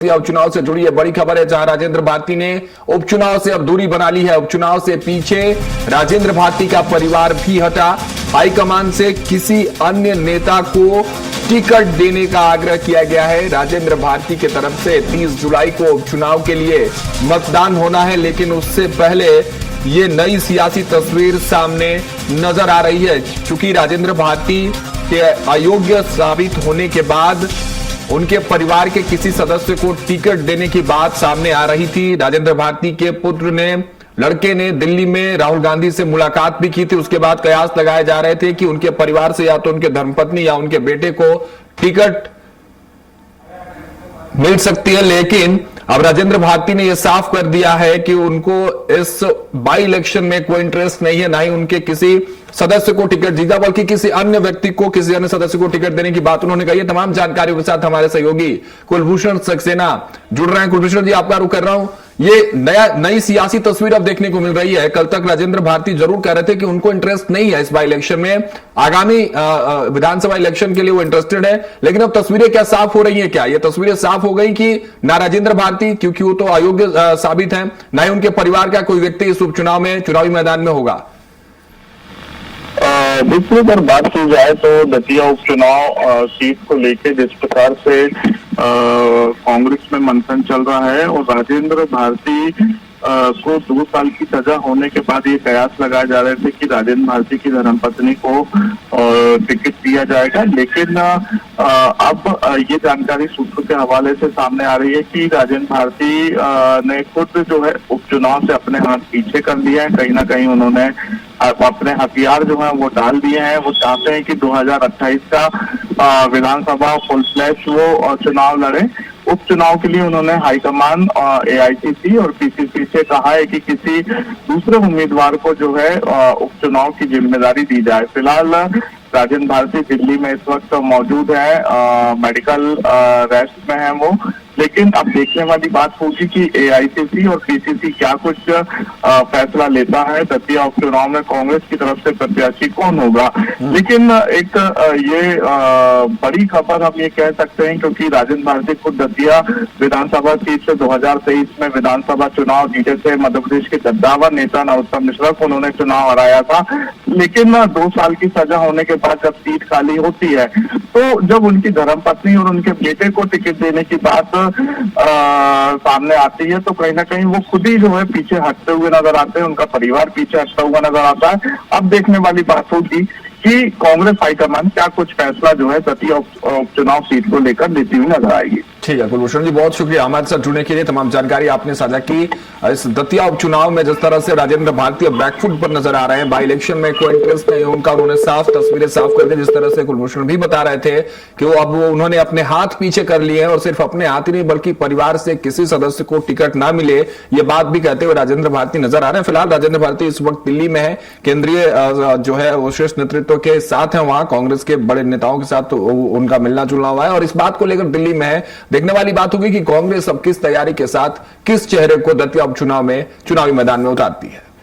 उपचुनाव से जुड़ी है बड़ी खबर है, जहां राजेंद्र भारती ने उपचुनाव से अब दूरी बना ली है। उपचुनाव से पीछे राजेंद्र भारती का परिवार भी हटा। हाईकमान से किसी अन्य नेता को टिकट देने का आग्रह किया गया है। राजेंद्र भारती की तरफ से 30 जुलाई को उपचुनाव के लिए मतदान होना है, लेकिन उससे पहले ये नई सियासी तस्वीर सामने नजर आ रही है। चूंकि राजेंद्र भारती के अयोग्य साबित होने के बाद उनके परिवार के किसी सदस्य को टिकट देने की बात सामने आ रही थी। राजेंद्र भारती के लड़के ने दिल्ली में राहुल गांधी से मुलाकात भी की थी। उसके बाद कयास लगाए जा रहे थे कि उनके परिवार से या तो उनके धर्मपत्नी या उनके बेटे को टिकट मिल सकती है, लेकिन अब राजेंद्र भारती ने यह साफ कर दिया है कि उनको इस बाई इलेक्शन में कोई इंटरेस्ट नहीं है, ना ही उनके किसी सदस्य को टिकट दीजिए, बल्कि किसी अन्य व्यक्ति को, किसी अन्य सदस्य को टिकट देने की बात उन्होंने कही है। तमाम जानकारियों के साथ हमारे सहयोगी कुलभूषण सक्सेना जुड़ रहे हैं। कुलभूषण जी, आपका रुख कर रहा हूं। ये नई सियासी तस्वीर अब देखने को मिल रही है। कल तक राजेंद्र भारती जरूर कह रहे थे कि उनको इंटरेस्ट नहीं है इस बाई इलेक्शन में, आगामी विधानसभा इलेक्शन के लिए वो इंटरेस्टेड है, लेकिन अब तस्वीरें क्या साफ हो रही है? क्या ये तस्वीरें साफ हो गई कि ना राजेंद्र भारती, क्योंकि वो तो अयोग्य साबित है, ना ही उनके परिवार का कोई व्यक्ति इस उपचुनाव में, चुनावी मैदान में होगा? देखिए, अगर बात की जाए तो दतिया उपचुनाव सीट को लेकर जिस प्रकार से कांग्रेस में मंथन चल रहा है और राजेंद्र भारती को 2 साल की सजा होने के बाद ये कयास लगाए जा रहे थे कि राजेंद्र भारती की धर्मपत्नी को टिकट दिया जाएगा, लेकिन अब ये जानकारी सूत्रों के हवाले से सामने आ रही है कि राजेंद्र भारती ने खुद जो है उपचुनाव से अपने हाथ पीछे कर लिया है। कहीं ना कहीं उन्होंने अपने हथियार जो है वो डाल दिए हैं। वो चाहते हैं कि 2028 का विधानसभा फुल फ्लैश वो चुनाव लड़े। उपचुनाव के लिए उन्होंने हाईकमान एआईसीसी और पीसीसी से कहा है कि किसी दूसरे उम्मीदवार को जो है उपचुनाव की जिम्मेदारी दी जाए। फिलहाल राजेंद्र भारती दिल्ली में इस वक्त मौजूद है, मेडिकल रेस्ट में है वो, लेकिन अब देखने वाली बात होगी कि एआईसीसी और पीसीसी क्या कुछ फैसला लेता है। दतिया उपचुनाव में कांग्रेस की तरफ से प्रत्याशी कौन होगा, लेकिन एक ये बड़ी खबर हम ये कह सकते हैं, क्योंकि राजेंद्र भारती खुद दतिया विधानसभा सीट से 2023 में विधानसभा चुनाव जीते थे। मध्य प्रदेश के कद्दावर नेता नरोत्तम मिश्रा को उन्होंने चुनाव हराया था, लेकिन 2 साल की सजा होने के बाद जब सीट खाली होती है तो जब उनकी धर्मपत्नी और उनके बेटे को टिकट देने की बात सामने आती है तो कहीं ना कहीं वो खुद ही जो है पीछे हटते हुए नजर आते हैं, उनका परिवार पीछे हटता हुआ नजर आता है। अब देखने वाली बात होगी कि कांग्रेस हाईकमान क्या कुछ फैसला जो है दतिया उपचुनाव सीट को लेकर लेती हुई नजर आएगी। ठीक है कुलभूषण जी, बहुत शुक्रिया हमारे साथ जुड़ने के लिए। तमाम जानकारी आपने साझा की। इस दतिया उपचुनाव में जिस तरह से राजेंद्र भारती अब बैकफुट पर नजर आ रहे हैं, बाई इलेक्शन में कोई इंटरेस्ट नहीं है उनका, उन्होंने साफ तस्वीरें साफ कर दी। जिस तरह से कुलभूषण भी बता रहे थे कि उन्होंने अपने हाथ पीछे कर लिए हैं, और सिर्फ अपने हाथ ही नहीं बल्कि परिवार से किसी सदस्य को टिकट ना मिले, ये बात भी कहते हुए राजेंद्र भारती नजर आ रहे हैं। फिलहाल राजेंद्र भारती इस वक्त दिल्ली में है, केंद्रीय जो है वो शीर्ष नेतृत्व के साथ है, वहां कांग्रेस के बड़े नेताओं के साथ उनका मिलना जुलना हुआ है, और इस बात को लेकर दिल्ली में है। देखने वाली बात होगी कि कांग्रेस अब किस तैयारी के साथ किस चेहरे को दतिया उपचुनाव में चुनावी मैदान में उतारती है।